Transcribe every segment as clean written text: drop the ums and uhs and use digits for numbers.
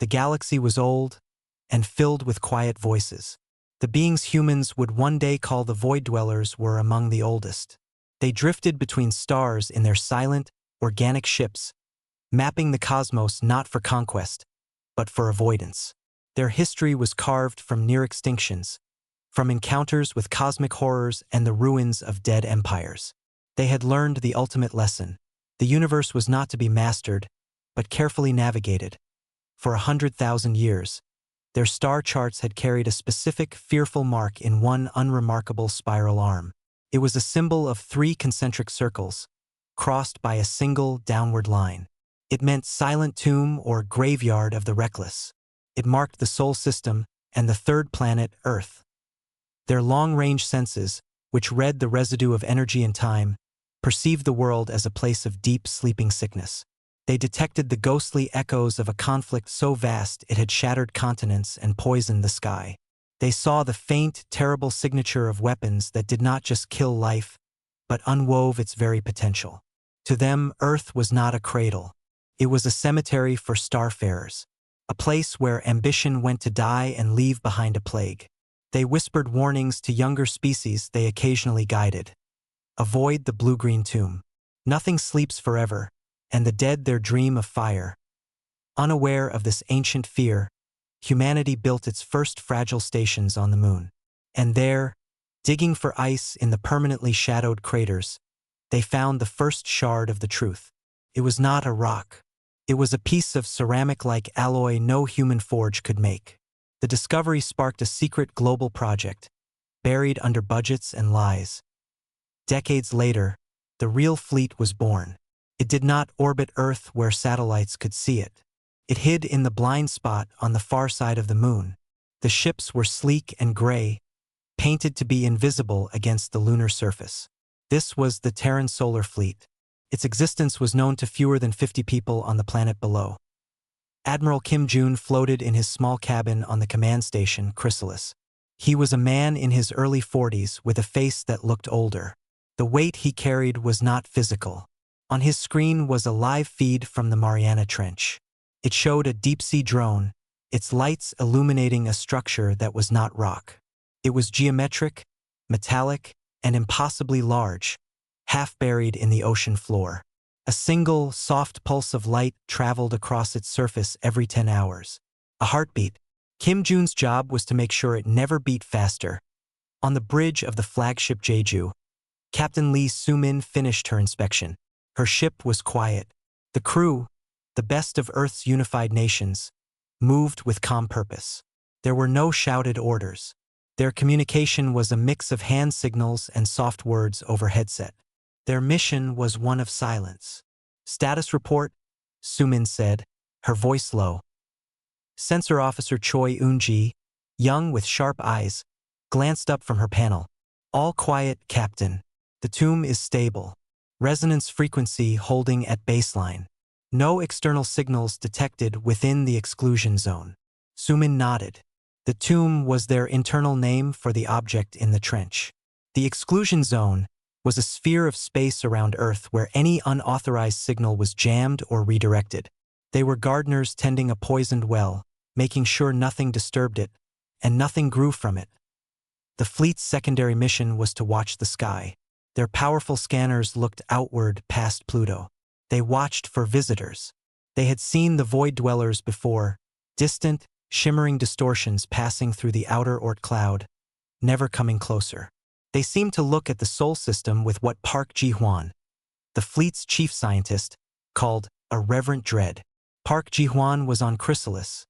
The galaxy was old and filled with quiet voices. The beings humans would one day call the Void Dwellers were among the oldest. They drifted between stars in their silent, organic ships, mapping the cosmos not for conquest, but for avoidance. Their history was carved from near extinctions, from encounters with cosmic horrors and the ruins of dead empires. They had learned the ultimate lesson. The universe was not to be mastered, but carefully navigated. For 100,000 years, their star charts had carried a specific, fearful mark in one unremarkable spiral arm. It was a symbol of 3 concentric circles, crossed by a single downward line. It meant silent tomb or graveyard of the reckless. It marked the Sol system and the third planet, Earth. Their long-range senses, which read the residue of energy and time, perceived the world as a place of deep sleeping sickness. They detected the ghostly echoes of a conflict so vast it had shattered continents and poisoned the sky. They saw the faint, terrible signature of weapons that did not just kill life, but unwove its very potential. To them, Earth was not a cradle. It was a cemetery for starfarers, a place where ambition went to die and leave behind a plague. They whispered warnings to younger species they occasionally guided. Avoid the blue-green tomb. Nothing sleeps forever, and the dead their dream of fire. Unaware of this ancient fear, humanity built its first fragile stations on the moon. And there, digging for ice in the permanently shadowed craters, they found the first shard of the truth. It was not a rock. It was a piece of ceramic-like alloy no human forge could make. The discovery sparked a secret global project, buried under budgets and lies. Decades later, the real fleet was born. It did not orbit Earth where satellites could see it. It hid in the blind spot on the far side of the moon. The ships were sleek and gray, painted to be invisible against the lunar surface. This was the Terran Solar Fleet. Its existence was known to fewer than 50 people on the planet below. Admiral Kim Jun floated in his small cabin on the command station, Chrysalis. He was a man in his early 40s with a face that looked older. The weight he carried was not physical. On his screen was a live feed from the Mariana Trench. It showed a deep-sea drone, its lights illuminating a structure that was not rock. It was geometric, metallic, and impossibly large, half buried in the ocean floor. A single, soft pulse of light traveled across its surface every 10 hours. A heartbeat. Kim Jun's job was to make sure it never beat faster. On the bridge of the flagship Jeju, Captain Lee Soo-min finished her inspection. Her ship was quiet. The crew, the best of Earth's unified nations, moved with calm purpose. There were no shouted orders. Their communication was a mix of hand signals and soft words over headset. Their mission was one of silence. Status report, Soo-min said, her voice low. Sensor Officer Choi Eun-ji, young with sharp eyes, glanced up from her panel. All quiet, Captain. The tomb is stable. Resonance frequency holding at baseline. No external signals detected within the exclusion zone. Soo-min nodded. The tomb was their internal name for the object in the trench. The exclusion zone was a sphere of space around Earth where any unauthorized signal was jammed or redirected. They were gardeners tending a poisoned well, making sure nothing disturbed it, and nothing grew from it. The fleet's secondary mission was to watch the sky. Their powerful scanners looked outward past Pluto. They watched for visitors. They had seen the Void Dwellers before, distant, shimmering distortions passing through the outer Oort cloud, never coming closer. They seemed to look at the Sol system with what Park Ji-hwan, the fleet's chief scientist, called a reverent dread. Park Ji-hwan was on Chrysalis,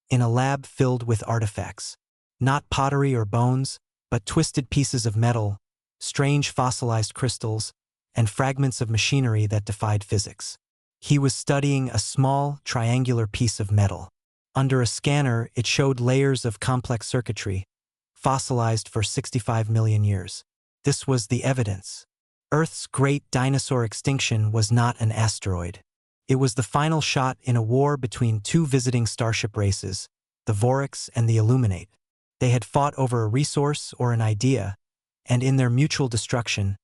in a lab filled with artifacts. Not pottery or bones, but twisted pieces of metal, strange fossilized crystals, and fragments of machinery that defied physics. He was studying a small, triangular piece of metal. Under a scanner, it showed layers of complex circuitry, fossilized for 65 million years. This was the evidence. Earth's great dinosaur extinction was not an asteroid. It was the final shot in a war between 2 visiting starship races, the Vorix and the Illuminate. They had fought over a resource or an idea, and in their mutual destruction,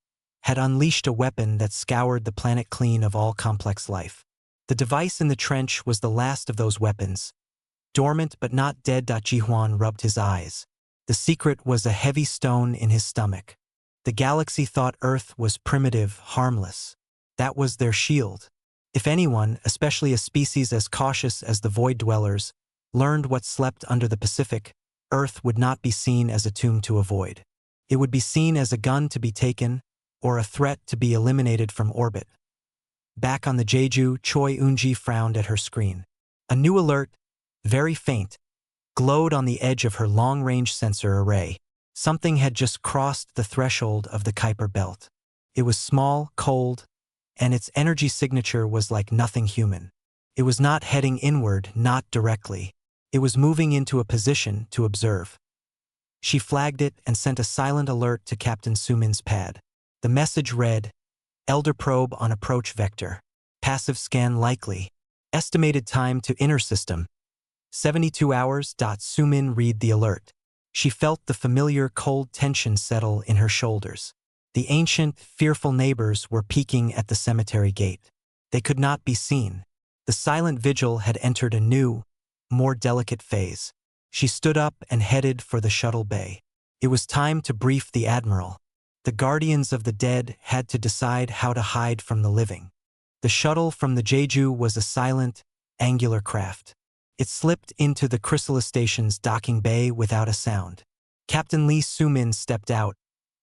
had unleashed a weapon that scoured the planet clean of all complex life. The device in the trench was the last of those weapons, Dormant but not dead. Ji-Hwan rubbed his eyes. The secret was a heavy stone in his stomach. The galaxy thought Earth was primitive, harmless. That was their shield. If anyone, especially a species as cautious as the Void Dwellers, learned what slept under the Pacific, Earth would not be seen as a tomb to avoid. It would be seen as a gun to be taken, or a threat to be eliminated from orbit. Back on the Jeju, Choi Eun-ji frowned at her screen. A new alert, very faint, glowed on the edge of her long-range sensor array. Something had just crossed the threshold of the Kuiper belt. It was small, cold, and its energy signature was like nothing human. It was not heading inward, not directly. It was moving into a position to observe. She flagged it and sent a silent alert to Captain Sumin's pad. The message read, Elder probe on approach vector. Passive scan likely. Estimated time to inner system. 72 hours. Sumin read the alert. She felt the familiar cold tension settle in her shoulders. The ancient, fearful neighbors were peeking at the cemetery gate. They could not be seen. The silent vigil had entered a new, more delicate phase. She stood up and headed for the shuttle bay. It was time to brief the Admiral. The guardians of the dead had to decide how to hide from the living. The shuttle from the Jeju was a silent, angular craft. It slipped into the Chrysalis Station's docking bay without a sound. Captain Lee Sumin stepped out,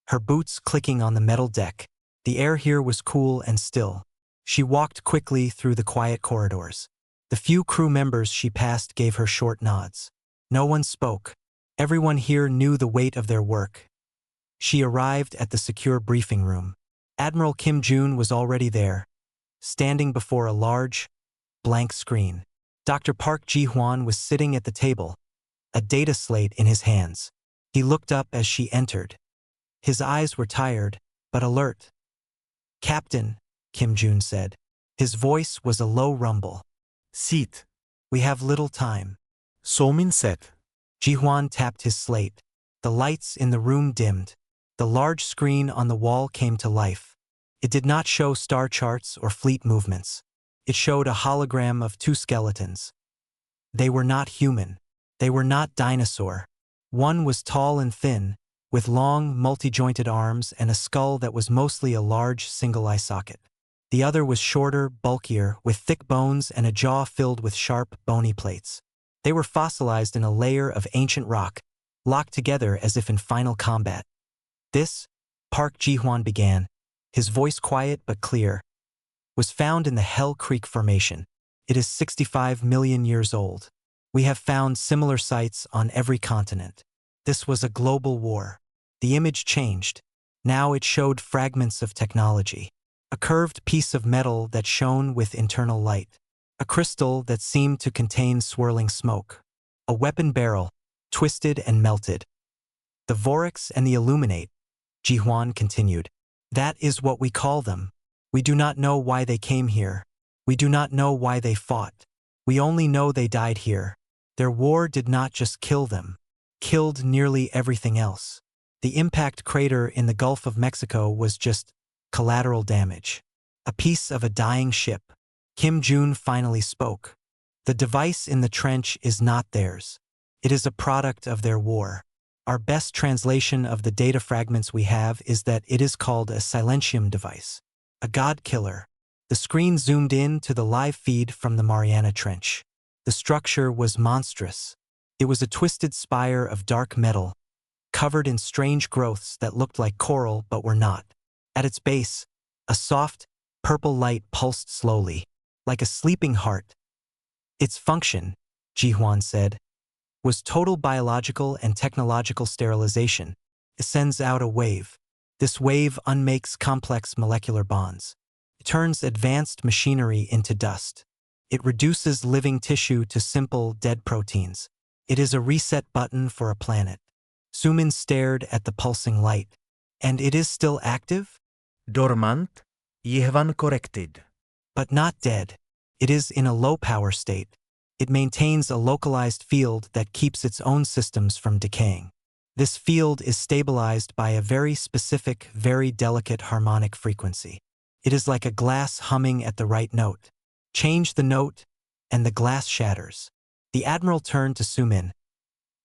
her boots clicking on the metal deck. The air here was cool and still. She walked quickly through the quiet corridors. The few crew members she passed gave her short nods. No one spoke. Everyone here knew the weight of their work. She arrived at the secure briefing room. Admiral Kim Jun was already there, standing before a large, blank screen. Dr. Park Ji-Hwan was sitting at the table, a data slate in his hands. He looked up as she entered. His eyes were tired, but alert. Captain, Kim Jun said. His voice was a low rumble. Sit. We have little time. Somin said. Ji-Hwan tapped his slate. The lights in the room dimmed. The large screen on the wall came to life. It did not show star charts or fleet movements. It showed a hologram of two skeletons. They were not human. They were not dinosaur. One was tall and thin, with long, multi-jointed arms and a skull that was mostly a large single eye socket. The other was shorter, bulkier, with thick bones and a jaw filled with sharp, bony plates. They were fossilized in a layer of ancient rock, locked together as if in final combat. This, Park Ji-Hwan began, his voice quiet but clear, was found in the Hell Creek Formation. It is 65 million years old. We have found similar sites on every continent. This was a global war. The image changed. Now it showed fragments of technology. A curved piece of metal that shone with internal light. A crystal that seemed to contain swirling smoke. A weapon barrel, twisted and melted. The Vorix and the Illuminate, Ji-Hwan continued. That is what we call them. We do not know why they came here. We do not know why they fought. We only know they died here. Their war did not just kill them. Killed nearly everything else. The impact crater in the Gulf of Mexico was just collateral damage. A piece of a dying ship. Kim Jun finally spoke. The device in the trench is not theirs. It is a product of their war. Our best translation of the data fragments we have is that it is called a silentium device. A god killer. The screen zoomed in to the live feed from the Mariana Trench. The structure was monstrous. It was a twisted spire of dark metal, covered in strange growths that looked like coral but were not. At its base, a soft, purple light pulsed slowly, like a sleeping heart. Its function, Ji-Hwan said, was total biological and technological sterilization. It sends out a wave. This wave unmakes complex molecular bonds. It turns advanced machinery into dust. It reduces living tissue to simple, dead proteins. It is a reset button for a planet. Sumin stared at the pulsing light. And it is still active? Dormant, Ji-Hwan corrected. But not dead. It is in a low-power state. It maintains a localized field that keeps its own systems from decaying. This field is stabilized by a very specific, very delicate harmonic frequency. It is like a glass humming at the right note. Change the note, and the glass shatters. The admiral turned to Sumin.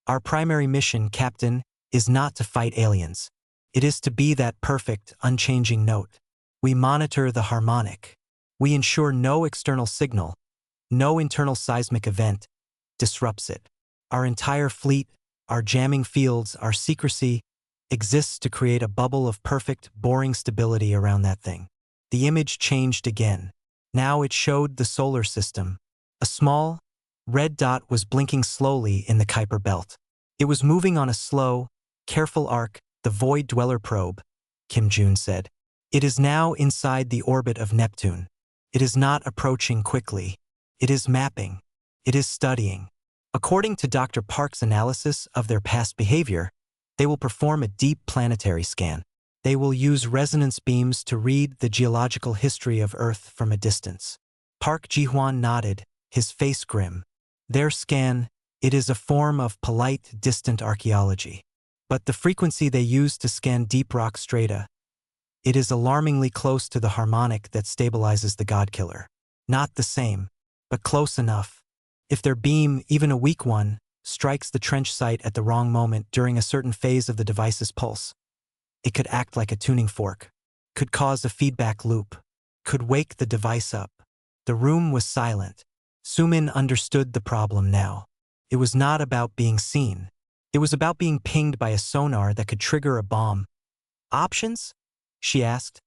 Our primary mission, Captain, is not to fight aliens. It is to be that perfect, unchanging note. We monitor the harmonic. We ensure no external signal, no internal seismic event disrupts it. Our entire fleet, our jamming fields, our secrecy exists to create a bubble of perfect, boring stability around that thing. The image changed again. Now it showed the solar system. A small, red dot was blinking slowly in the Kuiper belt. It was moving on a slow, careful arc, the Void Dweller probe, Kim Jun said. It is now inside the orbit of Neptune. It is not approaching quickly. It is mapping. It is studying. According to Dr. Park's analysis of their past behavior, they will perform a deep planetary scan. They will use resonance beams to read the geological history of Earth from a distance. Park Ji-hwan nodded, his face grim. Their scan, it is a form of polite, distant archaeology. But the frequency they use to scan deep rock strata, it is alarmingly close to the harmonic that stabilizes the Godkiller. Not the same, but close enough. If their beam, even a weak one, strikes the trench site at the wrong moment during a certain phase of the device's pulse, it could act like a tuning fork, could cause a feedback loop, could wake the device up. The room was silent. Sumin understood the problem now. It was not about being seen. It was about being pinged by a sonar that could trigger a bomb. Options? She asked.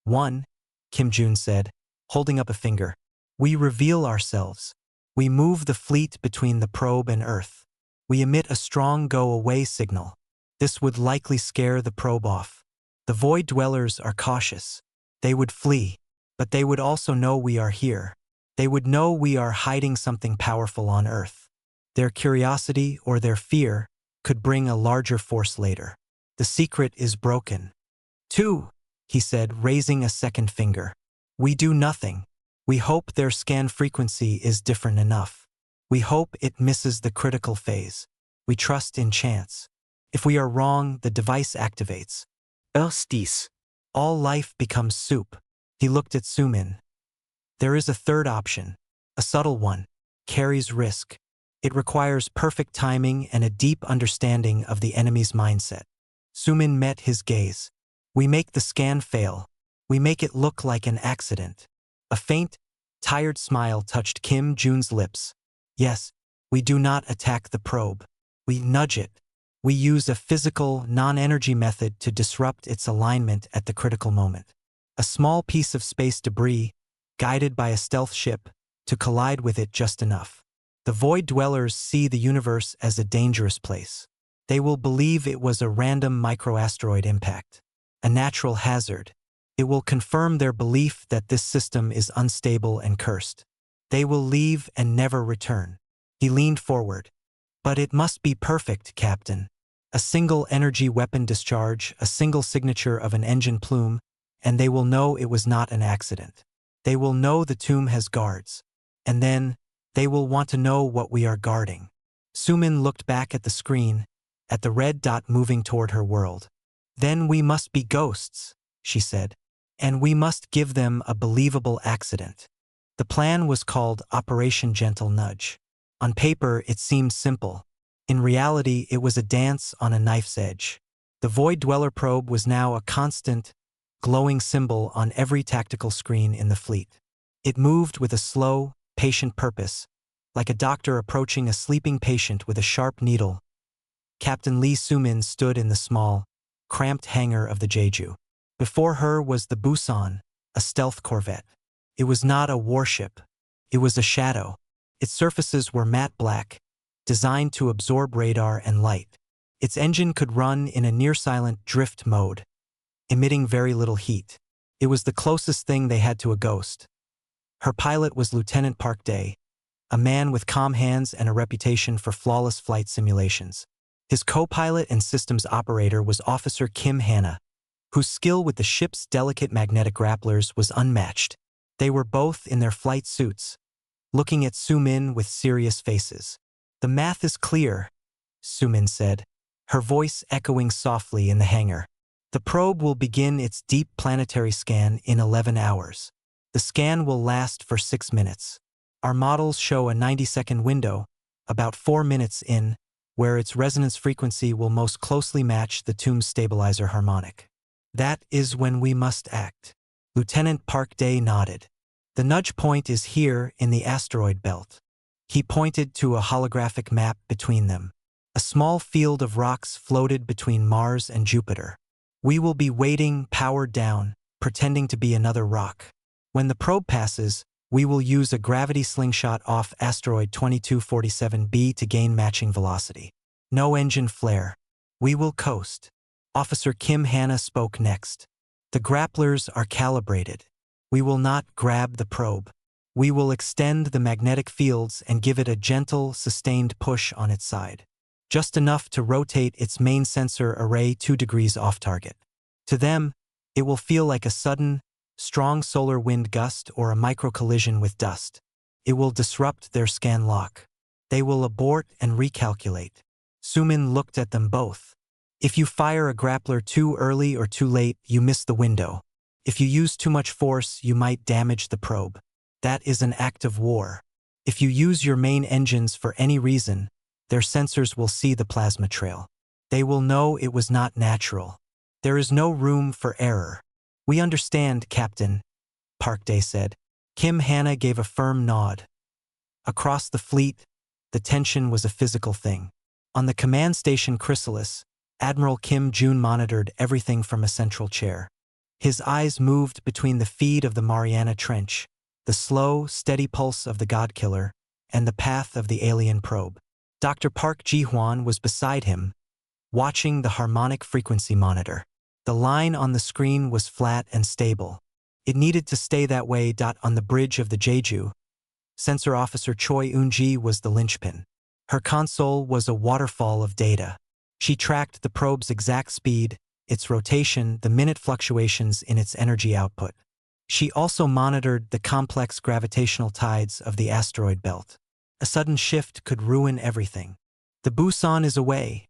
1, Kim Jun said, holding up a finger. We reveal ourselves. We move the fleet between the probe and Earth. We emit a strong go-away signal. This would likely scare the probe off. The Void Dwellers are cautious. They would flee, but they would also know we are here. They would know we are hiding something powerful on Earth. Their curiosity or their fear could bring a larger force later. The secret is broken. 2, he said, raising a second finger. We do nothing. We hope their scan frequency is different enough. We hope it misses the critical phase. We trust in chance. If we are wrong, the device activates. Erstis. All life becomes soup. He looked at Sumin. There is a third option, a subtle one, carries risk. It requires perfect timing and a deep understanding of the enemy's mindset. Sumin met his gaze. We make the scan fail. We make it look like an accident. A faint, tired smile touched Kim Jun's lips. Yes, we do not attack the probe. We nudge it. We use a physical, non-energy method to disrupt its alignment at the critical moment. A small piece of space debris, guided by a stealth ship, to collide with it just enough. The Void Dwellers see the universe as a dangerous place. They will believe it was a random microasteroid impact, a natural hazard. It will confirm their belief that this system is unstable and cursed. They will leave and never return. He leaned forward. But it must be perfect, Captain. A single energy weapon discharge, a single signature of an engine plume, and they will know it was not an accident. They will know the tomb has guards. And then, they will want to know what we are guarding. Sumin looked back at the screen, at the red dot moving toward her world. Then we must be ghosts, she said. And we must give them a believable accident. The plan was called Operation Gentle Nudge. On paper, it seemed simple. In reality, it was a dance on a knife's edge. The Void Dweller probe was now a constant, glowing symbol on every tactical screen in the fleet. It moved with a slow, patient purpose, like a doctor approaching a sleeping patient with a sharp needle. Captain Lee Sumin stood in the small, cramped hangar of the Jeju. Before her was the Busan, a stealth corvette. It was not a warship. It was a shadow. Its surfaces were matte black, designed to absorb radar and light. Its engine could run in a near-silent drift mode, emitting very little heat. It was the closest thing they had to a ghost. Her pilot was Lieutenant Park Dae, a man with calm hands and a reputation for flawless flight simulations. His co-pilot and systems operator was Officer Kim Hannah, whose skill with the ship's delicate magnetic grapplers was unmatched. They were both in their flight suits, looking at Sumin with serious faces. The math is clear, Sumin said, her voice echoing softly in the hangar. The probe will begin its deep planetary scan in 11 hours. The scan will last for 6 minutes. Our models show a 90-second window, about 4 minutes in, where its resonance frequency will most closely match the tune's stabilizer harmonic. That is when we must act. Lieutenant Park Day nodded. The nudge point is here in the asteroid belt. He pointed to a holographic map between them. A small field of rocks floated between Mars and Jupiter. We will be waiting, powered down, pretending to be another rock. When the probe passes, we will use a gravity slingshot off asteroid 2247b to gain matching velocity. No engine flare. We will coast. Officer Kim Hanna spoke next. The grapplers are calibrated. We will not grab the probe. We will extend the magnetic fields and give it a gentle, sustained push on its side. Just enough to rotate its main sensor array 2 degrees off target. To them, it will feel like a sudden, strong solar wind gust or a micro-collision with dust. It will disrupt their scan lock. They will abort and recalculate. Sumin looked at them both. If you fire a grappler too early or too late, you miss the window. If you use too much force, you might damage the probe. That is an act of war. If you use your main engines for any reason, their sensors will see the plasma trail. They will know it was not natural. There is no room for error. We understand, Captain, Park Day said. Kim Hanna gave a firm nod. Across the fleet, the tension was a physical thing. On the command station Chrysalis, Admiral Kim Jun monitored everything from a central chair. His eyes moved between the feed of the Mariana Trench, the slow, steady pulse of the Godkiller, and the path of the alien probe. Dr. Park Ji-hwan was beside him, watching the harmonic frequency monitor. The line on the screen was flat and stable. It needed to stay that way. On the bridge of the Jeju, Sensor Officer Choi Eun-ji was the linchpin. Her console was a waterfall of data. She tracked the probe's exact speed, its rotation, the minute fluctuations in its energy output. She also monitored the complex gravitational tides of the asteroid belt. A sudden shift could ruin everything. The Busan is away,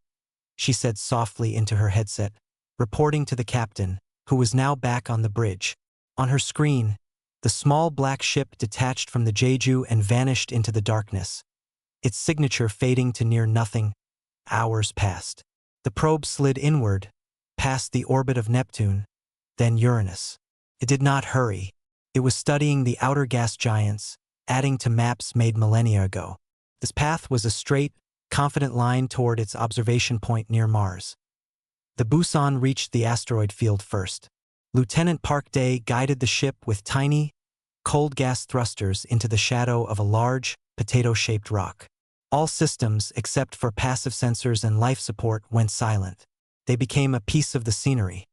she said softly into her headset, reporting to the captain, who was now back on the bridge. On her screen, the small black ship detached from the Jeju and vanished into the darkness, its signature fading to near nothing. Hours passed. The probe slid inward, past the orbit of Neptune, then Uranus. It did not hurry. It was studying the outer gas giants, adding to maps made millennia ago. This path was a straight, confident line toward its observation point near Mars. The Busan reached the asteroid field first. Lieutenant Park Day guided the ship with tiny, cold gas thrusters into the shadow of a large, potato-shaped rock. All systems, except for passive sensors and life support, went silent. They became a piece of the scenery.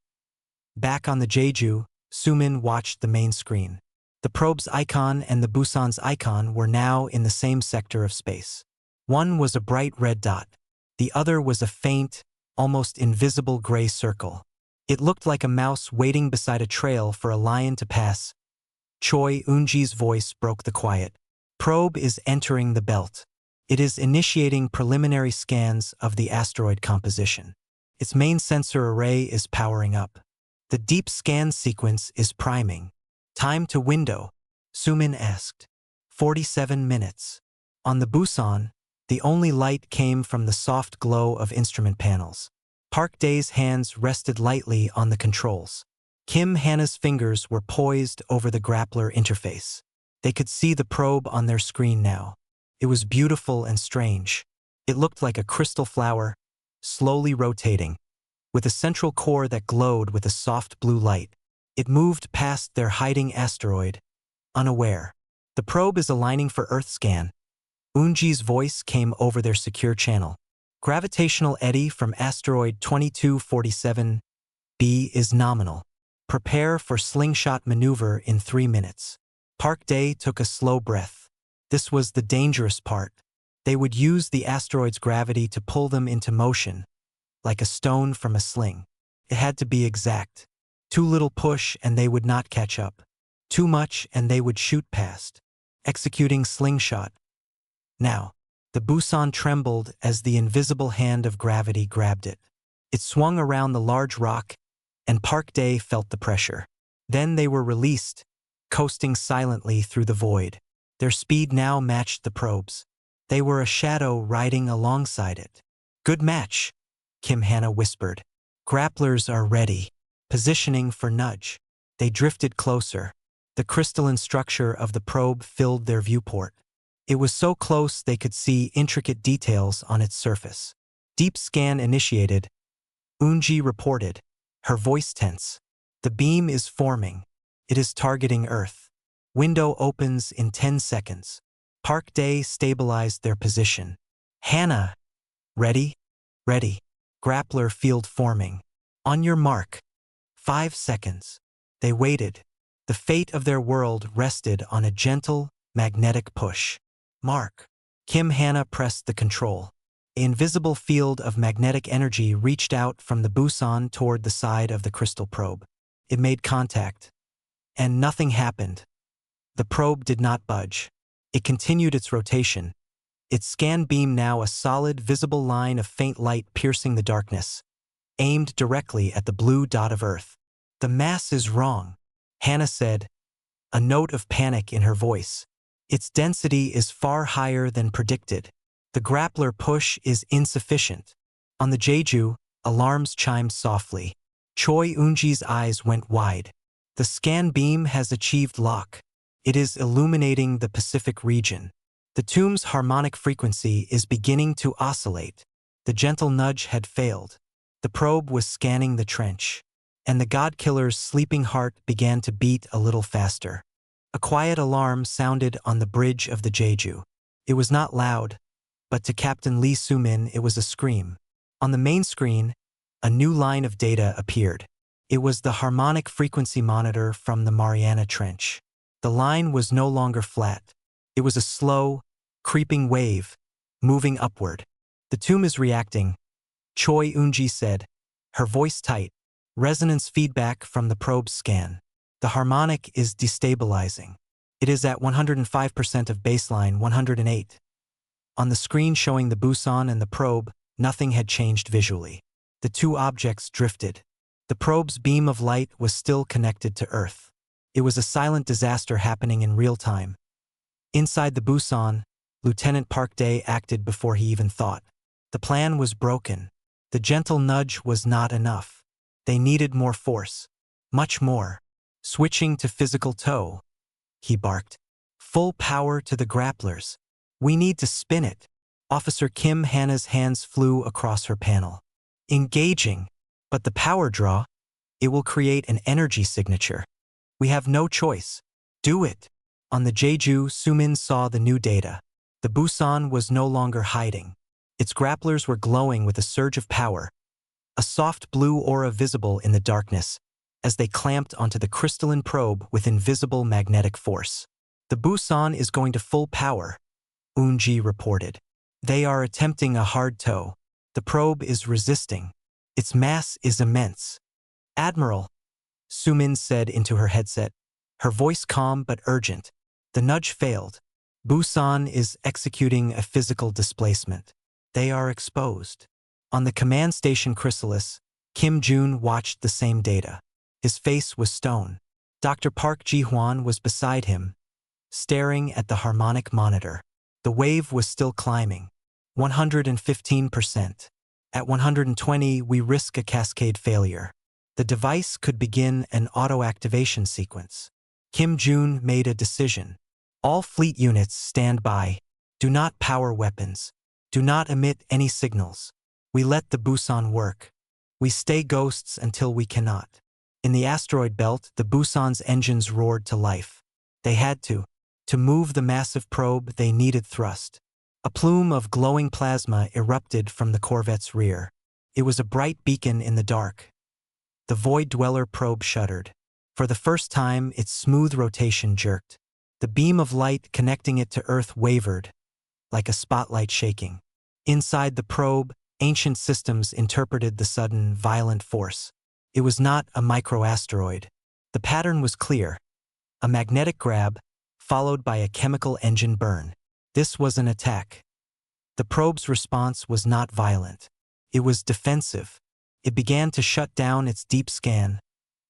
Back on the Jeju, Sumin watched the main screen. The probe's icon and the Busan's icon were now in the same sector of space. One was a bright red dot. The other was a faint, almost invisible gray circle. It looked like a mouse waiting beside a trail for a lion to pass. Choi Eun-ji's voice broke the quiet. Probe is entering the belt. It is initiating preliminary scans of the asteroid composition. Its main sensor array is powering up. The deep scan sequence is priming. Time to window, Sumin asked. 47 minutes. On the Busan, the only light came from the soft glow of instrument panels. Park Day's hands rested lightly on the controls. Kim Hanna's fingers were poised over the grappler interface. They could see the probe on their screen now. It was beautiful and strange. It looked like a crystal flower, slowly rotating, with a central core that glowed with a soft blue light. It moved past their hiding asteroid, unaware. The probe is aligning for Earth scan. Eun-ji's voice came over their secure channel. Gravitational eddy from asteroid 2247b is nominal. Prepare for slingshot maneuver in 3 minutes. Park Day took a slow breath. This was the dangerous part. They would use the asteroid's gravity to pull them into motion, like a stone from a sling. It had to be exact. Too little push and they would not catch up. Too much and they would shoot past. Executing slingshot. Now, the Busan trembled as the invisible hand of gravity grabbed it. It swung around the large rock, and Park Day felt the pressure. Then they were released, coasting silently through the void. Their speed now matched the probe's. They were a shadow riding alongside it. "Good match," Kim Hannah whispered. "Grapplers are ready, positioning for nudge." They drifted closer. The crystalline structure of the probe filled their viewport. It was so close they could see intricate details on its surface. "Deep scan initiated," Unji reported, her voice tense. "The beam is forming. It is targeting Earth. Window opens in 10 seconds. Park Day stabilized their position. "Hannah, ready? Ready. Grappler field forming. On your mark. 5 seconds." They waited. The fate of their world rested on a gentle, magnetic push. "Mark." Kim Hannah pressed the control. An invisible field of magnetic energy reached out from the Busan toward the side of the crystal probe. It made contact. And nothing happened. The probe did not budge. It continued its rotation, its scan beam now a solid, visible line of faint light piercing the darkness, aimed directly at the blue dot of Earth. "The mass is wrong," Hannah said, a note of panic in her voice. "Its density is far higher than predicted. The grappler push is insufficient." On the Jeju, alarms chimed softly. Choi Unji's eyes went wide. "The scan beam has achieved lock. It is illuminating the Pacific region. The tomb's harmonic frequency is beginning to oscillate." The gentle nudge had failed. The probe was scanning the trench, and the God-killer's sleeping heart began to beat a little faster. A quiet alarm sounded on the bridge of the Jeju. It was not loud, but to Captain Lee Soo-min it was a scream. On the main screen, a new line of data appeared. It was the harmonic frequency monitor from the Mariana Trench. The line was no longer flat. It was a slow, creeping wave, moving upward. "The tomb is reacting," Choi Unji said, her voice tight. "Resonance feedback from the probe's scan. The harmonic is destabilizing. It is at 105% of baseline 108. On the screen showing the Busan and the probe, nothing had changed visually. The two objects drifted. The probe's beam of light was still connected to Earth. It was a silent disaster happening in real time. Inside the Busan, Lieutenant Park Day acted before he even thought. The plan was broken. The gentle nudge was not enough. They needed more force. Much more. "Switching to physical tow," he barked. "Full power to the grapplers. We need to spin it." Officer Kim Hannah's hands flew across her panel. "Engaging. But the power draw, it will create an energy signature. We have no choice. Do it." On the Jeju, Soo-min saw the new data. The Busan was no longer hiding. Its grapplers were glowing with a surge of power, a soft blue aura visible in the darkness as they clamped onto the crystalline probe with invisible magnetic force. "The Busan is going to full power," Unji reported. "They are attempting a hard tow. The probe is resisting. Its mass is immense." "Admiral," Soo-min said into her headset, her voice calm but urgent. "The nudge failed. Busan is executing a physical displacement. They are exposed." On the command station chrysalis, Kim Jun watched the same data. His face was stone. Dr. Park Ji-hwan was beside him, staring at the harmonic monitor. The wave was still climbing. 115%. At 120, we risk a cascade failure. The device could begin an auto-activation sequence. Kim Jun made a decision. "All fleet units stand by. Do not power weapons. Do not emit any signals. We let the Busan work. We stay ghosts until we cannot." In the asteroid belt, the Busan's engines roared to life. They had to. To move the massive probe, they needed thrust. A plume of glowing plasma erupted from the corvette's rear. It was a bright beacon in the dark. The Void Dweller probe shuddered. For the first time, its smooth rotation jerked. The beam of light connecting it to Earth wavered, like a spotlight shaking. Inside the probe, ancient systems interpreted the sudden, violent force. It was not a microasteroid. The pattern was clear. A magnetic grab, followed by a chemical engine burn. This was an attack. The probe's response was not violent. It was defensive. It began to shut down its deep scan,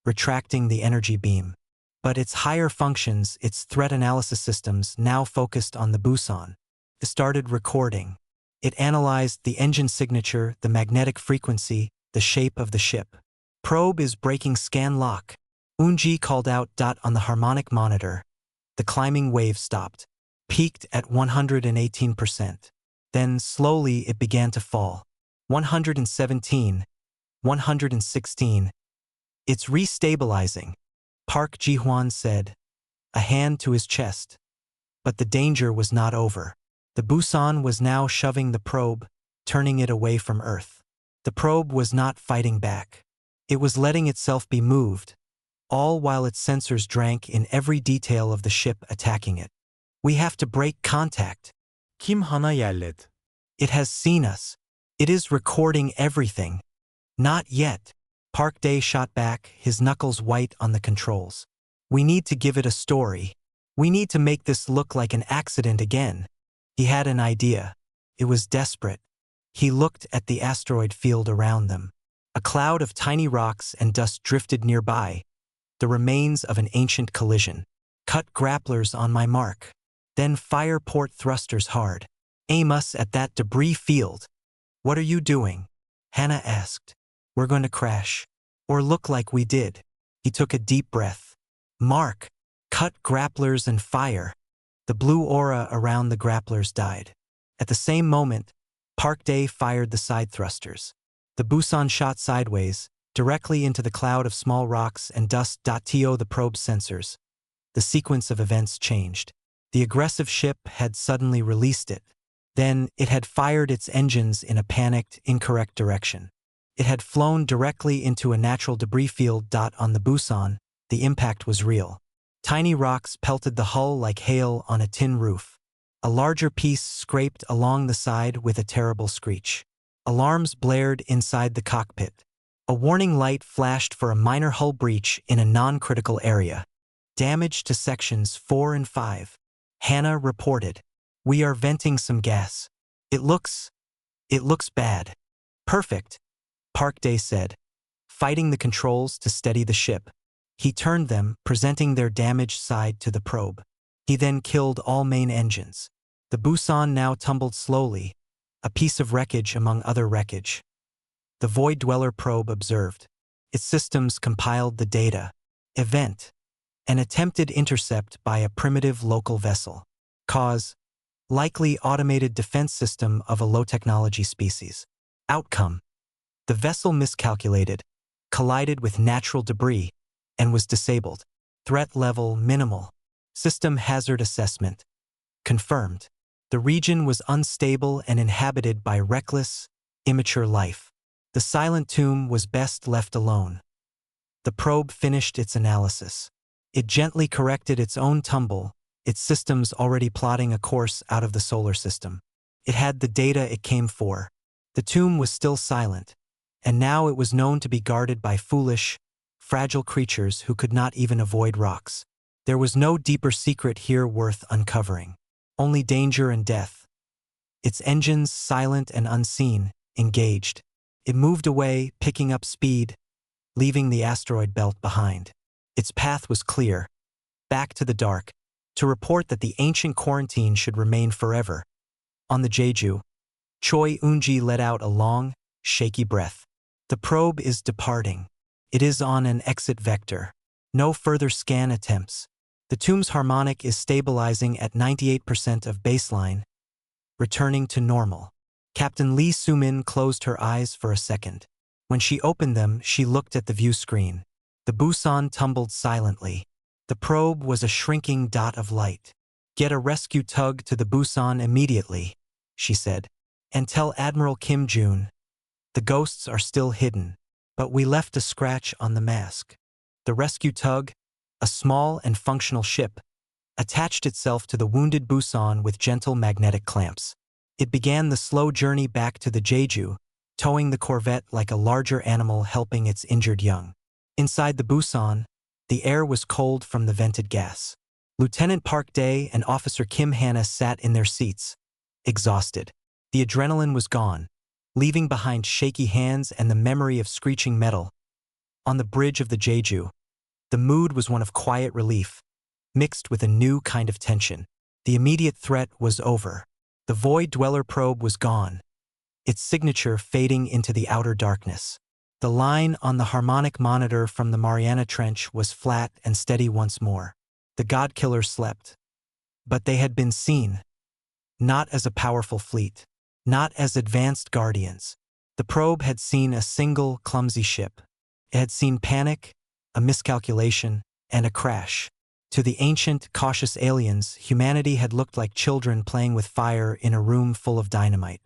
retracting the energy beam. But its higher functions, its threat analysis systems, now focused on the Busan. It started recording. It analyzed the engine signature, the magnetic frequency, the shape of the ship. Probe is breaking scan lock. Unji called out. On the harmonic monitor. The climbing wave stopped. Peaked at 118%. Then slowly it began to fall. 117. 116. It's restabilizing, Park Ji-hwan said, a hand to his chest. But the danger was not over. The Busan was now shoving the probe, turning it away from Earth. The probe was not fighting back. It was letting itself be moved, all while its sensors drank in every detail of the ship attacking it. We have to break contact. Kim hana yerled. It has seen us. It is recording everything. Not yet. Park Dae shot back, his knuckles white on the controls. We need to give it a story. We need to make this look like an accident again. He had an idea. It was desperate. He looked at the asteroid field around them. A cloud of tiny rocks and dust drifted nearby, the remains of an ancient collision. Cut grapplers on my mark. Then fire port thrusters hard. Aim us at that debris field. What are you doing? Hannah asked. We're going to crash. Or look like we did. He took a deep breath. Mark. Cut grapplers and fire. The blue aura around the grapplers died. At the same moment, Park Dae fired the side thrusters. The Busan shot sideways, directly into the cloud of small rocks and dust. To the probe sensors. The sequence of events changed. The aggressive ship had suddenly released it. Then it had fired its engines in a panicked, incorrect direction. It had flown directly into a natural debris field. On the Busan, the impact was real. Tiny rocks pelted the hull like hail on a tin roof. A larger piece scraped along the side with a terrible screech. Alarms blared inside the cockpit. A warning light flashed for a minor hull breach in a non-critical area. Damage to sections 4 and 5. Hannah reported. We are venting some gas. It looks bad. Perfect, Park Dae said, fighting the controls to steady the ship. He turned them, presenting their damaged side to the probe. He then killed all main engines. The Busan now tumbled slowly, a piece of wreckage among other wreckage. The Void Dweller probe observed. Its systems compiled the data. Event. An attempted intercept by a primitive local vessel. Cause. Likely automated defense system of a low-technology species. Outcome. The vessel miscalculated, collided with natural debris, and was disabled. Threat level minimal. System hazard assessment. Confirmed. The region was unstable and inhabited by reckless, immature life. The silent tomb was best left alone. The probe finished its analysis. It gently corrected its own tumble, its systems already plotting a course out of the solar system. It had the data it came for. The tomb was still silent, and now it was known to be guarded by foolish, fragile creatures who could not even avoid rocks. There was no deeper secret here worth uncovering. Only danger and death. Its engines, silent and unseen, engaged. It moved away, picking up speed, leaving the asteroid belt behind. Its path was clear, back to the dark, to report that the ancient quarantine should remain forever. On the Jeju, Choi Eun-ji let out a long, shaky breath. The probe is departing. It is on an exit vector. No further scan attempts. The tomb's harmonic is stabilizing at 98% of baseline, returning to normal. Captain Lee Soo-min closed her eyes for a second. When she opened them, she looked at the view screen. The Busan tumbled silently. The probe was a shrinking dot of light. Get a rescue tug to the Busan immediately, she said. And tell Admiral Kim Jun. The ghosts are still hidden, but we left a scratch on the mask. The rescue tug, a small and functional ship, attached itself to the wounded Busan with gentle magnetic clamps. It began the slow journey back to the Jeju, towing the corvette like a larger animal helping its injured young. Inside the Busan, the air was cold from the vented gas. Lieutenant Park Dae and Officer Kim Hannah sat in their seats, exhausted. The adrenaline was gone, leaving behind shaky hands and the memory of screeching metal. On the bridge of the Jeju, the mood was one of quiet relief, mixed with a new kind of tension. The immediate threat was over. The Void Dweller probe was gone, its signature fading into the outer darkness. The line on the harmonic monitor from the Mariana Trench was flat and steady once more. The Godkillers slept. But they had been seen. Not as a powerful fleet. Not as advanced guardians. The probe had seen a single, clumsy ship. It had seen panic, a miscalculation, and a crash. To the ancient, cautious aliens, humanity had looked like children playing with fire in a room full of dynamite.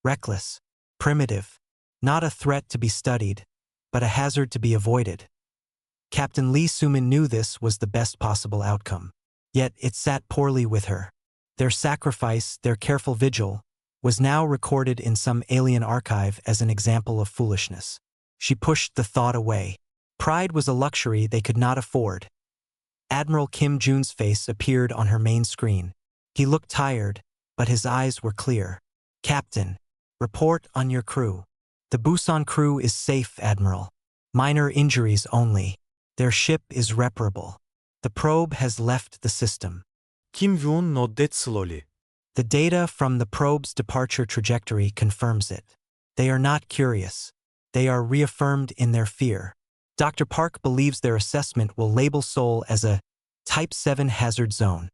Reckless, primitive, not a threat to be studied, but a hazard to be avoided. Captain Lee Sumin knew this was the best possible outcome. Yet it sat poorly with her. Their sacrifice, their careful vigil, was now recorded in some alien archive as an example of foolishness. She pushed the thought away. Pride was a luxury they could not afford. Admiral Kim Jun's face appeared on her main screen. He looked tired, but his eyes were clear. "Captain, report on your crew." "The Busan crew is safe, Admiral. Minor injuries only. Their ship is reparable. The probe has left the system." Kim Yoon nodded slowly. The data from the probe's departure trajectory confirms it. They are not curious. They are reaffirmed in their fear. Dr. Park believes their assessment will label Seoul as a Type 7 hazard zone.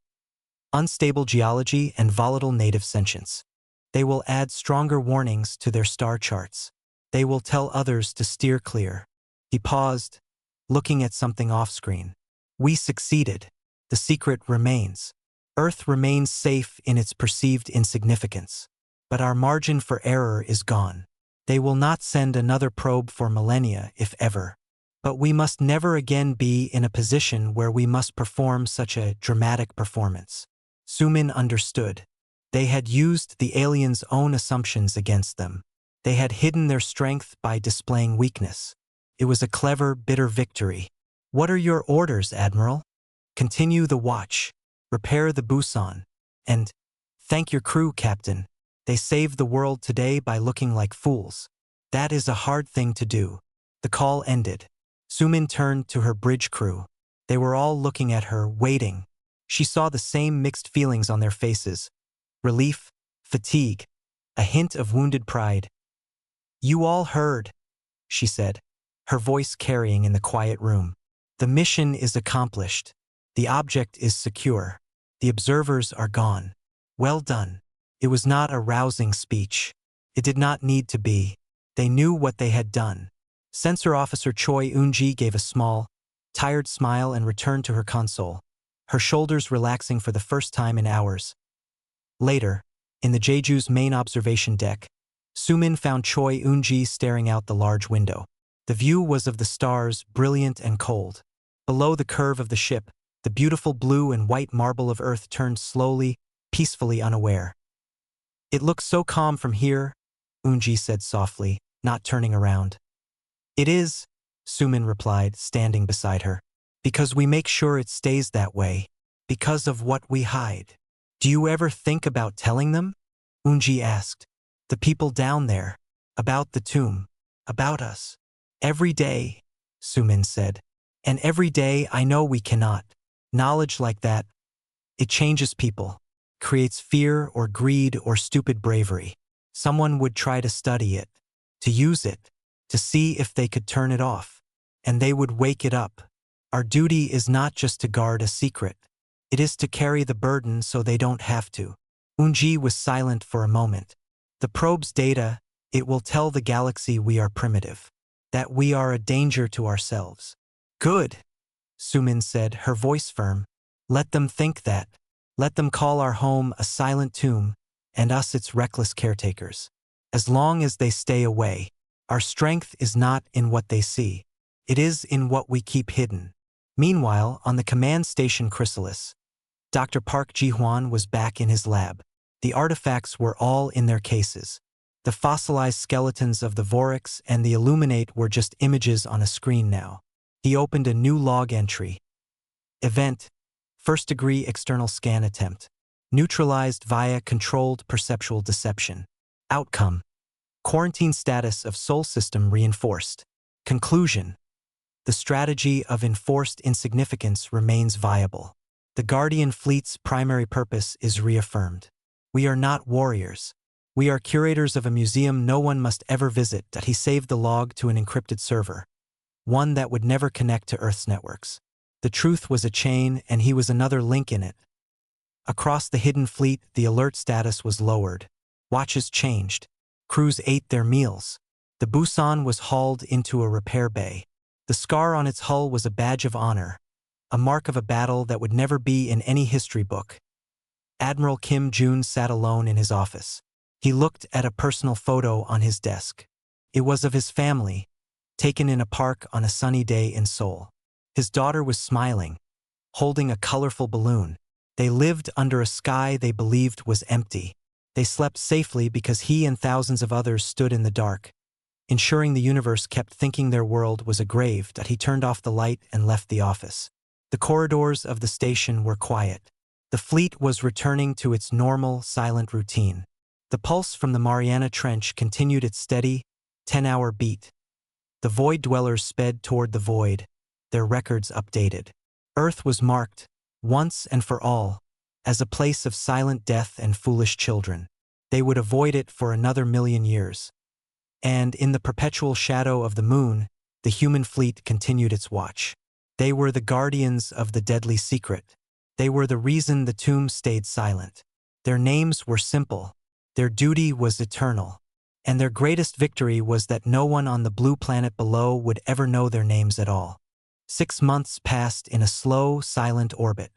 Unstable geology and volatile native sentience. They will add stronger warnings to their star charts. They will tell others to steer clear. He paused, looking at something off-screen. "We succeeded. The secret remains. Earth remains safe in its perceived insignificance. But our margin for error is gone. They will not send another probe for millennia, if ever. But we must never again be in a position where we must perform such a dramatic performance." Sumin understood. They had used the aliens' own assumptions against them. They had hidden their strength by displaying weakness. It was a clever, bitter victory. "What are your orders, Admiral?" "Continue the watch. Repair the Busan. And thank your crew, Captain. They saved the world today by looking like fools. That is a hard thing to do." The call ended. Sumin turned to her bridge crew. They were all looking at her, waiting. She saw the same mixed feelings on their faces. Relief, fatigue, a hint of wounded pride. "You all heard," she said, her voice carrying in the quiet room. "The mission is accomplished. The object is secure. The observers are gone. Well done." It was not a rousing speech. It did not need to be. They knew what they had done. Sensor Officer Choi Eun-ji gave a small, tired smile and returned to her console, her shoulders relaxing for the first time in hours. Later, in the Jeju's main observation deck, Sumin found Choi Eun-ji staring out the large window. The view was of the stars, brilliant and cold. Below the curve of the ship, the beautiful blue and white marble of Earth turned slowly, peacefully unaware. "It looks so calm from here," Eun-ji said softly, not turning around. "It is," Sumin replied, standing beside her. "Because we make sure it stays that way. Because of what we hide." "Do you ever think about telling them?" Eun-ji asked. "The people down there. About the tomb. About us." "Every day," Sumin said. "And every day I know we cannot. Knowledge like that, it changes people. Creates fear or greed or stupid bravery. Someone would try to study it. To use it. To see if they could turn it off. And they would wake it up. Our duty is not just to guard a secret. It is to carry the burden so they don't have to." Eun-ji was silent for a moment. "The probe's data, it will tell the galaxy we are primitive. That we are a danger to ourselves." "Good," Sumin said, her voice firm. "Let them think that. Let them call our home a silent tomb, and us its reckless caretakers. As long as they stay away. Our strength is not in what they see. It is in what we keep hidden." Meanwhile, on the command station Chrysalis, Dr. Park Ji-hwan was back in his lab. The artifacts were all in their cases. The fossilized skeletons of the Vorix and the Illuminate were just images on a screen now. He opened a new log entry. Event: first-degree external scan attempt. Neutralized via controlled perceptual deception. Outcome: quarantine status of Sol system reinforced. Conclusion: the strategy of enforced insignificance remains viable. The Guardian fleet's primary purpose is reaffirmed. We are not warriors. We are curators of a museum no one must ever visit. He saved the log to an encrypted server, one that would never connect to Earth's networks. The truth was a chain, and he was another link in it. Across the hidden fleet, the alert status was lowered. Watches changed. Crews ate their meals. The Busan was hauled into a repair bay. The scar on its hull was a badge of honor, a mark of a battle that would never be in any history book. Admiral Kim Jun sat alone in his office. He looked at a personal photo on his desk. It was of his family, taken in a park on a sunny day in Seoul. His daughter was smiling, holding a colorful balloon. They lived under a sky they believed was empty. They slept safely because he and thousands of others stood in the dark, ensuring the universe kept thinking their world was a grave. He turned off the light and left the office. The corridors of the station were quiet. The fleet was returning to its normal, silent routine. The pulse from the Mariana Trench continued its steady, 10-hour beat. The Void Dwellers sped toward the void, their records updated. Earth was marked, once and for all, as a place of silent death and foolish children. They would avoid it for another million years. And in the perpetual shadow of the moon, the human fleet continued its watch. They were the guardians of the deadly secret. They were the reason the tomb stayed silent. Their names were simple. Their duty was eternal. And their greatest victory was that no one on the blue planet below would ever know their names at all. 6 months passed in a slow, silent orbit.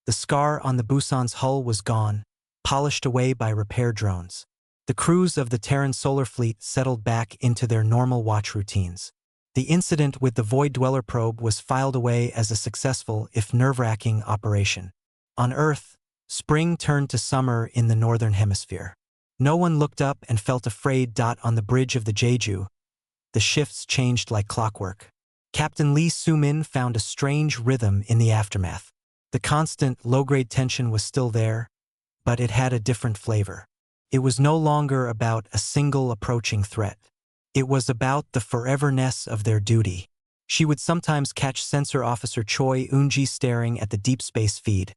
The scar on the Busan's hull was gone, polished away by repair drones. The crews of the Terran solar fleet settled back into their normal watch routines. The incident with the Void Dweller probe was filed away as a successful, if nerve-wracking, operation. On Earth, spring turned to summer in the northern hemisphere. No one looked up and felt afraid. On the bridge of the Jeju, the shifts changed like clockwork. Captain Lee Soo-min found a strange rhythm in the aftermath. The constant, low-grade tension was still there, but it had a different flavor. It was no longer about a single approaching threat. It was about the foreverness of their duty. She would sometimes catch Sensor Officer Choi Eun-ji staring at the deep space feed,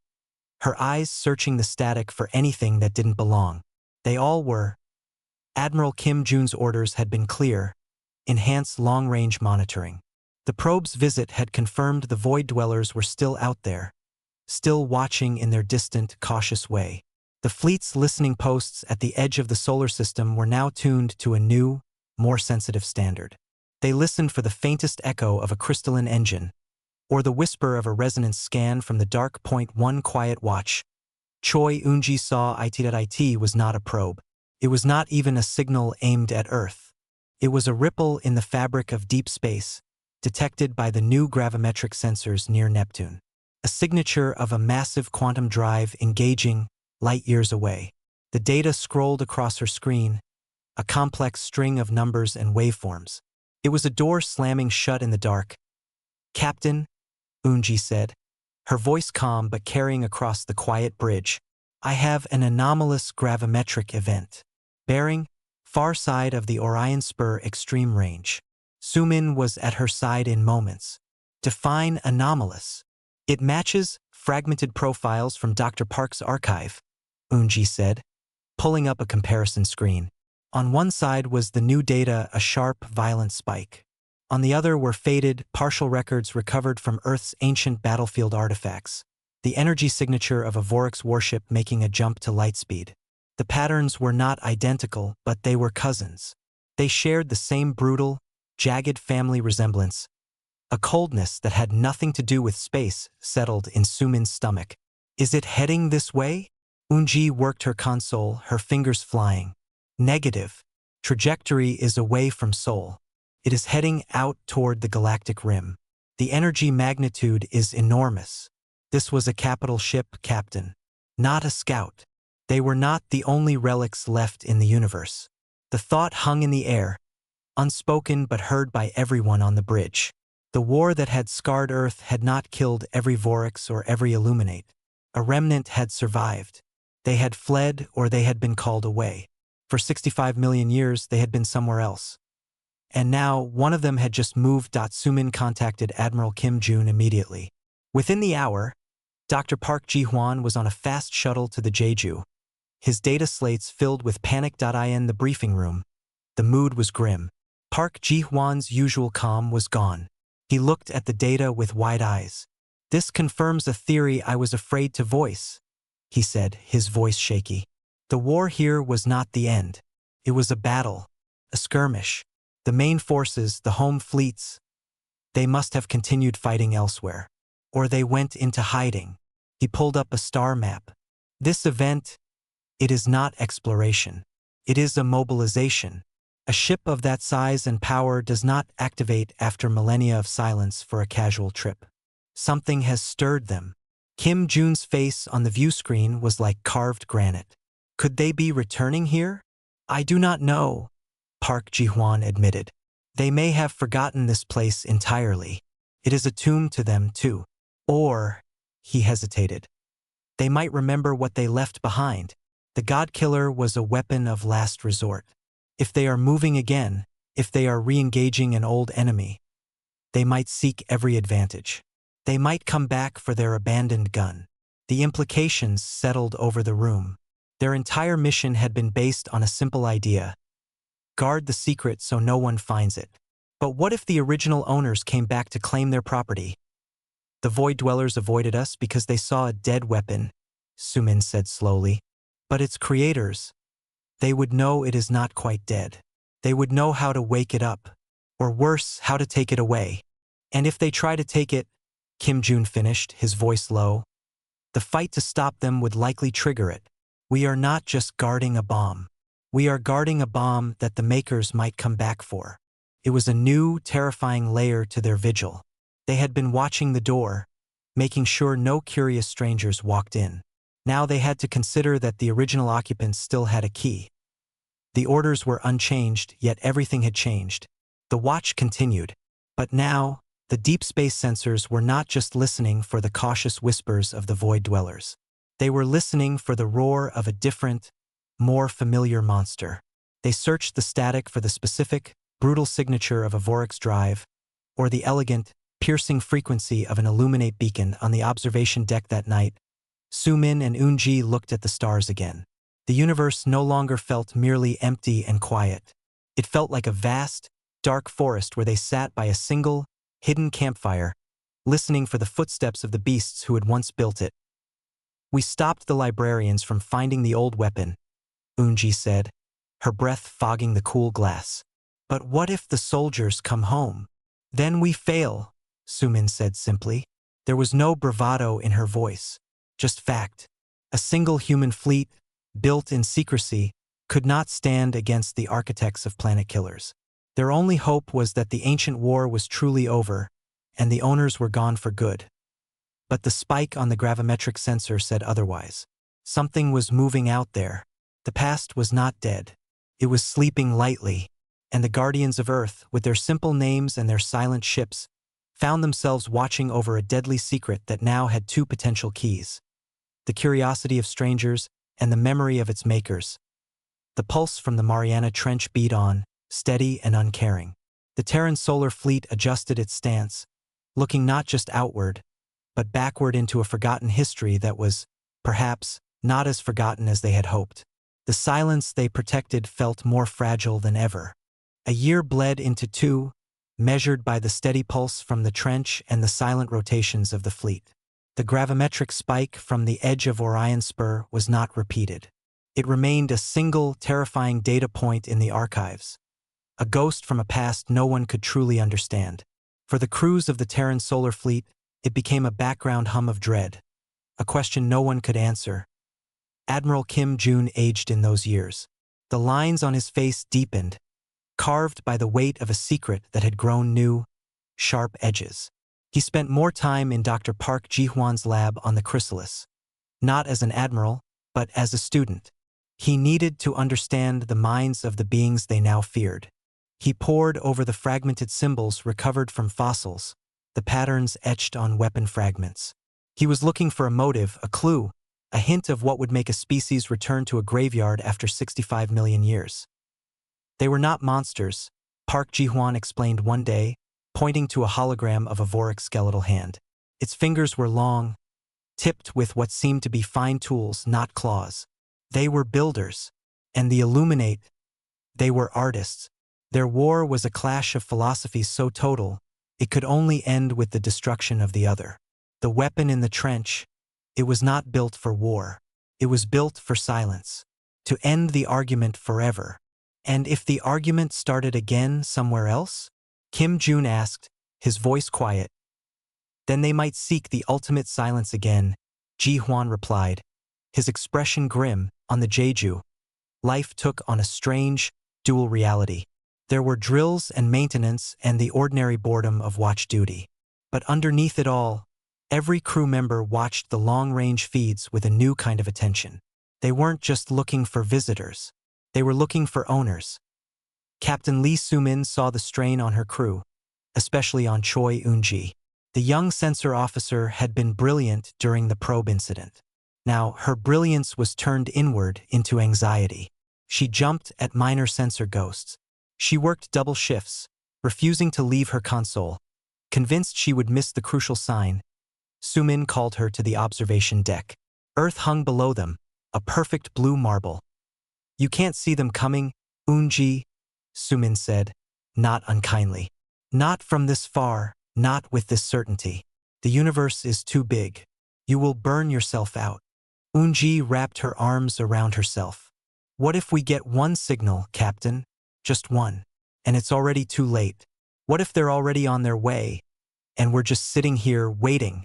her eyes searching the static for anything that didn't belong. They all were. Admiral Kim Jun's orders had been clear: enhance long-range monitoring. The probe's visit had confirmed the Void Dwellers were still out there, still watching in their distant, cautious way. The fleet's listening posts at the edge of the solar system were now tuned to a new, more sensitive standard. They listened for the faintest echo of a crystalline engine, or the whisper of a resonance scan from the dark point. One quiet watch, Choi Eun-ji saw it was not a probe. It was not even a signal aimed at Earth. It was a ripple in the fabric of deep space, detected by the new gravimetric sensors near Neptune. A signature of a massive quantum drive engaging light years away. The data scrolled across her screen, a complex string of numbers and waveforms. It was a door slamming shut in the dark. "Captain," Eun-ji said, her voice calm but carrying across the quiet bridge, "I have an anomalous gravimetric event. Bearing, far side of the Orion Spur extreme range." Soo-min was at her side in moments. "Define anomalous." "It matches fragmented profiles from Dr. Park's archive," Eun-ji said, pulling up a comparison screen. On one side was the new data, a sharp, violent spike. On the other were faded, partial records recovered from Earth's ancient battlefield artifacts, the energy signature of a Vorax warship making a jump to lightspeed. The patterns were not identical, but they were cousins. They shared the same brutal, jagged family resemblance. A coldness that had nothing to do with space settled in Soo-min's stomach. "Is it heading this way?" Eun-ji worked her console, her fingers flying. "Negative. Trajectory is away from Seoul. It is heading out toward the galactic rim. The energy magnitude is enormous." This was a capital ship, Captain, not a scout. They were not the only relics left in the universe. The thought hung in the air, unspoken but heard by everyone on the bridge. The war that had scarred Earth had not killed every Vorax or every Illuminate. A remnant had survived. They had fled or they had been called away. For 65 million years, they had been somewhere else. And now, one of them had just moved. Soo-min contacted Admiral Kim Jun immediately. Within the hour, Dr. Park Ji-hwan was on a fast shuttle to the Jeju, his data slates filled with panic.in the briefing room. The mood was grim. Park Ji-hwan's usual calm was gone. He looked at the data with wide eyes. "This confirms a theory I was afraid to voice," he said, his voice shaky. "The war here was not the end. It was a battle, a skirmish. The main forces, the home fleets, they must have continued fighting elsewhere. Or they went into hiding." He pulled up a star map. "This event, it is not exploration. It is a mobilization. A ship of that size and power does not activate after millennia of silence for a casual trip. Something has stirred them." Kim Jun's face on the view screen was like carved granite. "Could they be returning here?" "I do not know," Park Ji-hwan admitted. "They may have forgotten this place entirely. It is a tomb to them, too. Or," he hesitated, "they might remember what they left behind. The God-Killer was a weapon of last resort. If they are moving again, if they are re-engaging an old enemy, they might seek every advantage. They might come back for their abandoned gun." The implications settled over the room. Their entire mission had been based on a simple idea: guard the secret so no one finds it. But what if the original owners came back to claim their property? "The Void Dwellers avoided us because they saw a dead weapon," Sumin said slowly. "But its creators, they would know it is not quite dead. They would know how to wake it up. Or worse, how to take it away. And if they try to take it," Kim Jun finished, his voice low, "the fight to stop them would likely trigger it. We are not just guarding a bomb. We are guarding a bomb that the makers might come back for." It was a new, terrifying layer to their vigil. They had been watching the door, making sure no curious strangers walked in. Now they had to consider that the original occupants still had a key. The orders were unchanged, yet everything had changed. The watch continued. But now, the deep space sensors were not just listening for the cautious whispers of the Void Dwellers. They were listening for the roar of a different, more familiar monster. They searched the static for the specific, brutal signature of a Vorix drive, or the elegant, piercing frequency of an Illuminate beacon on the observation deck that night. Sumin and Eunji looked at the stars again. The universe no longer felt merely empty and quiet. It felt like a vast, dark forest where they sat by a single, hidden campfire, listening for the footsteps of the beasts who had once built it. "We stopped the librarians from finding the old weapon," Eunji said, her breath fogging the cool glass. "But what if the soldiers come home? Then we fail," Sumin said simply. There was no bravado in her voice, just fact. A single human fleet, built in secrecy, could not stand against the architects of planet killers. Their only hope was that the ancient war was truly over, and the owners were gone for good. But the spike on the gravimetric sensor said otherwise. Something was moving out there. The past was not dead. It was sleeping lightly, and the guardians of Earth, with their simple names and their silent ships, found themselves watching over a deadly secret that now had two potential keys: the curiosity of strangers and the memory of its makers. The pulse from the Mariana Trench beat on, steady and uncaring. The Terran solar fleet adjusted its stance, looking not just outward, but backward into a forgotten history that was, perhaps, not as forgotten as they had hoped. The silence they protected felt more fragile than ever. A year bled into two, measured by the steady pulse from the trench and the silent rotations of the fleet. The gravimetric spike from the edge of Orion Spur was not repeated. It remained a single, terrifying data point in the archives, a ghost from a past no one could truly understand. For the crews of the Terran solar fleet, it became a background hum of dread, a question no one could answer. Admiral Kim Jun aged in those years. The lines on his face deepened, carved by the weight of a secret that had grown new, sharp edges. He spent more time in Dr. Park Ji-hwan's lab on the Chrysalis, not as an admiral, but as a student. He needed to understand the minds of the beings they now feared. He pored over the fragmented symbols recovered from fossils, the patterns etched on weapon fragments. He was looking for a motive, a clue, a hint of what would make a species return to a graveyard after 65 million years. They were not monsters, Park Ji-hwan explained one day, pointing to a hologram of a Vorix skeletal hand. Its fingers were long, tipped with what seemed to be fine tools, not claws. They were builders. And the Illuminate, they were artists. Their war was a clash of philosophies so total, it could only end with the destruction of the other. The weapon in the trench, it was not built for war. It was built for silence, to end the argument forever. And if the argument started again somewhere else? Kim Jun asked, his voice quiet. Then they might seek the ultimate silence again, Ji Huan replied, his expression grim. On the Jeju, life took on a strange, dual reality. There were drills and maintenance and the ordinary boredom of watch duty. But underneath it all, every crew member watched the long-range feeds with a new kind of attention. They weren't just looking for visitors. They were looking for owners. Captain Lee Soo-min saw the strain on her crew, especially on Choi Eun-ji. The young sensor officer had been brilliant during the probe incident. Now, her brilliance was turned inward into anxiety. She jumped at minor sensor ghosts. She worked double shifts, refusing to leave her console. Convinced she would miss the crucial sign, Soo-min called her to the observation deck. Earth hung below them, a perfect blue marble. You can't see them coming, Eun-ji, Soo-min said, not unkindly. Not from this far, not with this certainty. The universe is too big. You will burn yourself out. Eun-ji wrapped her arms around herself. What if we get one signal, Captain? Just one. And it's already too late. What if they're already on their way, and we're just sitting here waiting?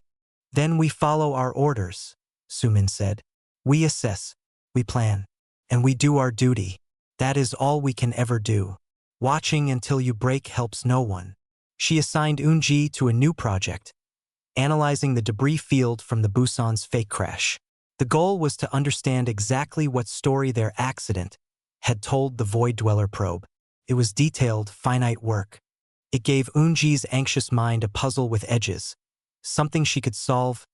Then we follow our orders, Soo-min said. We assess, we plan, and we do our duty. That is all we can ever do. Watching until you break helps no one. She assigned Eun-ji to a new project, analyzing the debris field from the Busan's fake crash. The goal was to understand exactly what story their accident had told the Void Dweller probe. It was detailed, finite work. It gave Eun-ji's anxious mind a puzzle with edges, something she could solve.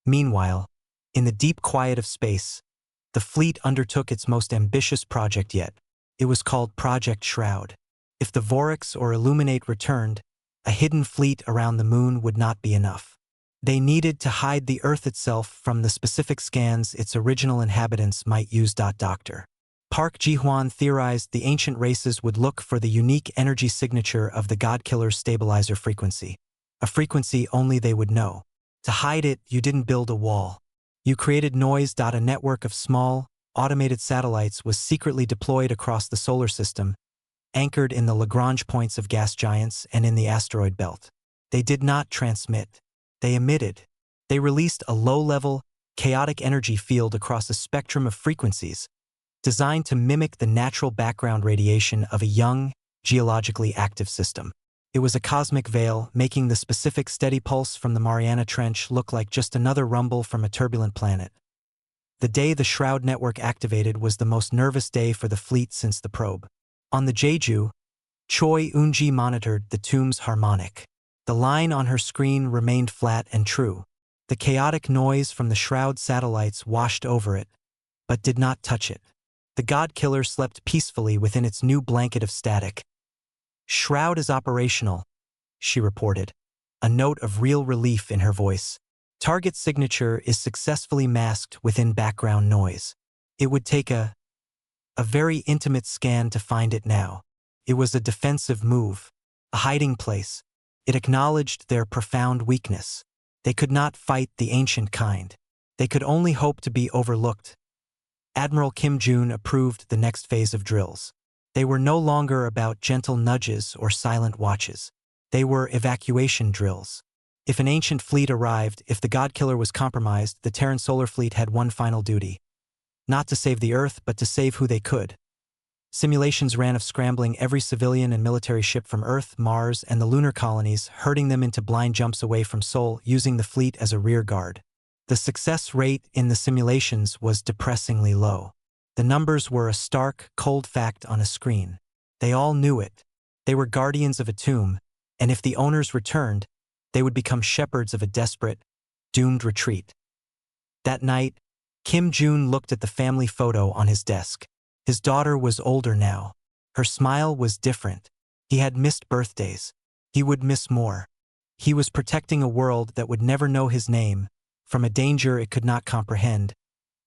Meanwhile, in the deep quiet of space, the fleet undertook its most ambitious project yet. It was called Project Shroud. If the Vorix or Illuminate returned, a hidden fleet around the moon would not be enough. They needed to hide the Earth itself from the specific scans its original inhabitants might use. Dr. Park Ji-hwan theorized the ancient races would look for the unique energy signature of the Godkiller's stabilizer frequency, a frequency only they would know. To hide it, you didn't build a wall. You created noise. A network of small, automated satellites was secretly deployed across the solar system, anchored in the Lagrange points of gas giants and in the asteroid belt. They did not transmit. They emitted. They released a low-level, chaotic energy field across a spectrum of frequencies, designed to mimic the natural background radiation of a young, geologically active system. It was a cosmic veil, making the specific steady pulse from the Mariana Trench look like just another rumble from a turbulent planet. The day the Shroud network activated was the most nervous day for the fleet since the probe. On the Jeju, Choi Eun-ji monitored the tomb's harmonic. The line on her screen remained flat and true. The chaotic noise from the Shroud satellites washed over it, but did not touch it. The God-Killer slept peacefully within its new blanket of static. Shroud is operational, she reported, a note of real relief in her voice. Target signature is successfully masked within background noise. It would take a very intimate scan to find it now. It was a defensive move, a hiding place. It acknowledged their profound weakness. They could not fight the ancient kind. They could only hope to be overlooked. Admiral Kim Jun approved the next phase of drills. They were no longer about gentle nudges or silent watches. They were evacuation drills. If an ancient fleet arrived, if the God-Killer was compromised, the Terran Solar Fleet had one final duty. Not to save the Earth, but to save who they could. Simulations ran of scrambling every civilian and military ship from Earth, Mars, and the lunar colonies, herding them into blind jumps away from Sol, using the fleet as a rear guard. The success rate in the simulations was depressingly low. The numbers were a stark, cold fact on a screen. They all knew it. They were guardians of a tomb, and if the owners returned, they would become shepherds of a desperate, doomed retreat. That night, Kim Jun looked at the family photo on his desk. His daughter was older now. Her smile was different. He had missed birthdays. He would miss more. He was protecting a world that would never know his name, from a danger it could not comprehend,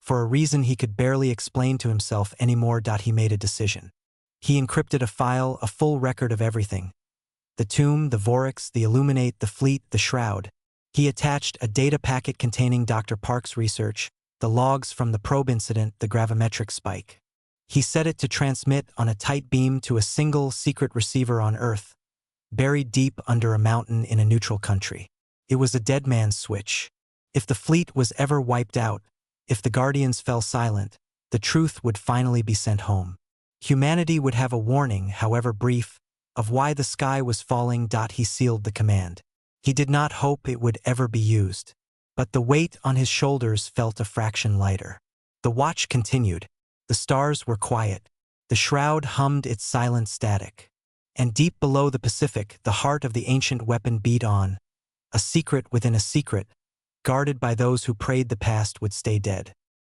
For a reason he could barely explain to himself anymore. He made a decision. He encrypted a file, a full record of everything. The tomb, the Vorix, the Illuminate, the fleet, the shroud. He attached a data packet containing Dr. Park's research, the logs from the probe incident, the gravimetric spike. He set it to transmit on a tight beam to a single secret receiver on Earth, buried deep under a mountain in a neutral country. It was a dead man's switch. If the fleet was ever wiped out, if the Guardians fell silent, the truth would finally be sent home. Humanity would have a warning, however brief, of why the sky was falling. He sealed the command. He did not hope it would ever be used. But the weight on his shoulders felt a fraction lighter. The watch continued. The stars were quiet. The shroud hummed its silent static. And deep below the Pacific, the heart of the ancient weapon beat on. A secret within a secret, guarded by those who prayed the past would stay dead.